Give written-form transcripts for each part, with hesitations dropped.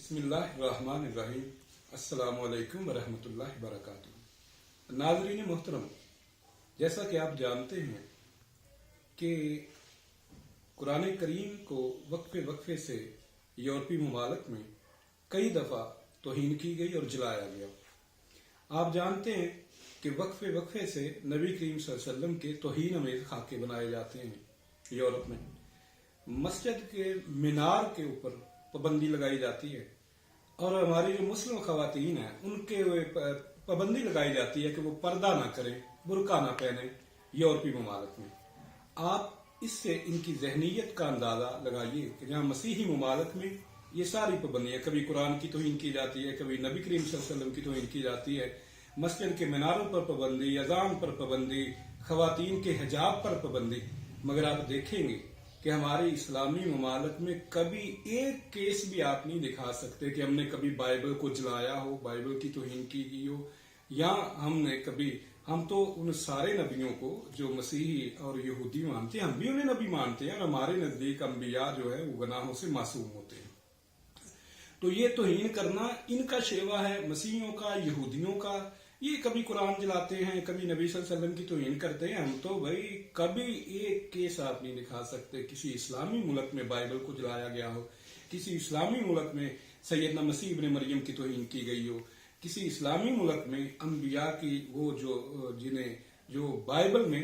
बिस्मिल्लाहिर्रहमानिर्रहीम। अस्सलामु अलैकुम वरहमतुल्लाहि वबरकातुहू। नाज़रीन मोहतरम, जैसा कि आप जानते हैं कि कुरान करीम को वक्फे वक्फे से यूरोपीय ममालिक में कई दफ़ा तौहीन की गई और जलाया गया। आप जानते हैं कि वक्फे वक्फे से नबी करीम सल्लल्लाहु अलैहि वसल्लम के तौहीन अमेज़ खाके बनाए जाते हैं। यूरोप में मस्जिद के मीनार के ऊपर पाबंदी लगाई जाती है और हमारी जो मुस्लिम खवातीन हैं उनके पाबंदी लगाई जाती है कि वो पर्दा ना करें, बुरका ना पहने यूरोपीय ममालिक में। आप इससे इनकी जहनीत का अंदाजा लगाइए कि जहाँ मसीही ममालिक में ये सारी पाबंदियां, कभी कुरान की तौहीन की जाती है, कभी नबी करीम सल्लल्लाहु अलैहि वसल्लम की तौहीन की जाती है, मस्जिद के मीनारों पर पाबंदी, अजान पर पाबंदी, खवातीन के हिजाब पर पाबंदी। मगर आप देखेंगे कि हमारे इस्लामी ममालिक में कभी एक केस भी आप नहीं दिखा सकते कि हमने कभी बाइबल को जलाया हो, बाइबल की तौहीन की गई हो, या हम तो उन सारे नबियों को जो मसीही और यहूदी मानते हैं, हम भी उन्हें नबी मानते हैं और हमारे नजदीक अंबिया जो है वो गुनाहों से मासूम होते हैं। तो ये तौहीन करना इनका शेवा है, मसीहियों का, यहूदियों का। ये कभी कुरान जलाते हैं, कभी नबी सल्लल्लाहु अलैहि वसल्लम की तौहीन करते हैं। हम तो भाई कभी एक केस आप नहीं दिखा सकते किसी इस्लामी मुल्क में बाइबल को जलाया गया हो, किसी इस्लामी मुल्क में सैयदना मसीह इब्न मरियम की तौहीन की गई हो, किसी इस्लामी मुल्क में अंबिया की वो जो बाइबल में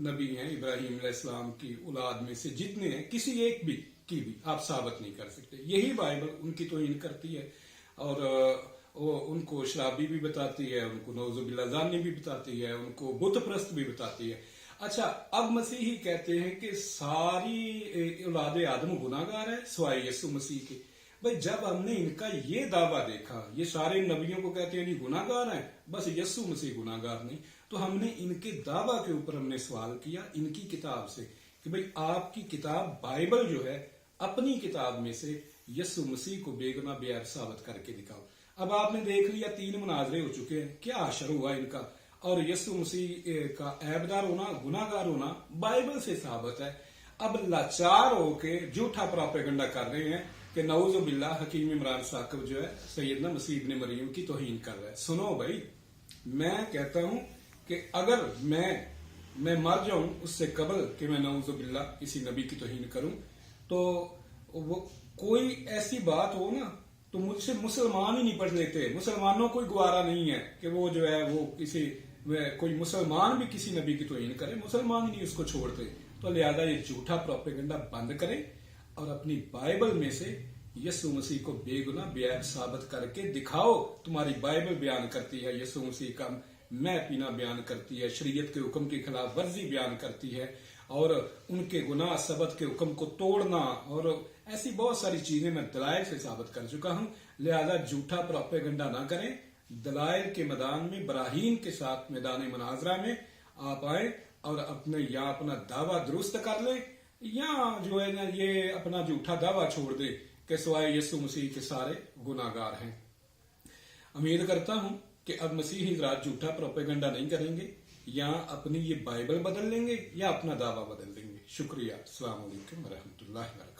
नबी हैं इब्राहिम अलैहिस्सलाम की औलाद में से जितने हैं, किसी एक भी की भी आप साबित नहीं कर सकते। यही बाइबल उनकी तौहीन करती है और वो उनको शराबी भी बताती है, उनको नौजुबिल्लाह जानी भी बताती है, उनको बुत परस्त भी बताती है। अच्छा, अब मसीही कहते हैं कि सारी औलाद आदम गुनाहगार है सिवाय यीशु मसीह के। भाई जब हमने इनका ये दावा देखा, ये सारे नबियों को कहते हैं जी गुनाहगार हैं, बस यीशु मसीह गुनाहगार नहीं, तो हमने इनके दावा के ऊपर हमने सवाल किया इनकी किताब से कि भाई आपकी किताब बाइबल जो है अपनी किताब में से यीशु मसीह को बेगुनाह बेऐब साबित करके दिखाओ। अब आपने देख लिया 3 मुनाजरे हो चुके हैं, क्या असर हुआ इनका। और यीशु मसीह का ऐबदार होना, गुनाहगार होना बाइबल से साबित है। अब लाचार होके झूठा प्रोपेगेंडा कर रहे हैं कि नऊजुबिल्लाह हकीम इमरान साकिब जो है सैयदना मसीह इब्न मरियम की तौहीन कर रहा है। सुनो भाई, मैं कहता हूं कि अगर मैं मर जाऊं उससे कबल कि मैं नऊजुबिल्लाह किसी नबी की तौहीन करूं, तो वो कोई ऐसी बात हो ना तो मुझसे मुसलमान ही निपट लेते। मुसलमानों को गवारा नहीं है कि वो जो है वो कोई मुसलमान भी किसी नबी की तौहीन करे, मुसलमान ही नहीं उसको छोड़ते। तो लिहाजा ये झूठा प्रोपेगेंडा बंद करें और अपनी बाइबल में से यीशु मसीह को बेगुनाह बेऐब साबित करके दिखाओ। तुम्हारी बाइबल बयान करती है यीशु मसीह का मैं पीना बयान करती है, शरीयत के हुक्म की खिलाफ वर्जी बयान करती है और उनके गुनाह सबत के हुक्म को तोड़ना और ऐसी बहुत सारी चीजें मैं दलाइल से साबित कर चुका हूं। लिहाजा झूठा प्रोपेगेंडा ना करें, दलाइल के मैदान में बराहीन के साथ मैदान मुनाजरा में आप आए और अपना दावा दुरुस्त कर ले, या जो है ना ये अपना झूठा दावा छोड़ दे कि सिवाय यीशु मसीह के सारे गुनाहगार हैं। उम्मीद करता हूं कि अब मसीही हज़रात झूठा प्रोपेगेंडा नहीं करेंगे, या अपनी ये बाइबल बदल लेंगे या अपना दावा बदल लेंगे। शुक्रिया। अस्सलाम वालेकुम वरहमतुल्लाहि वबरकातुहू।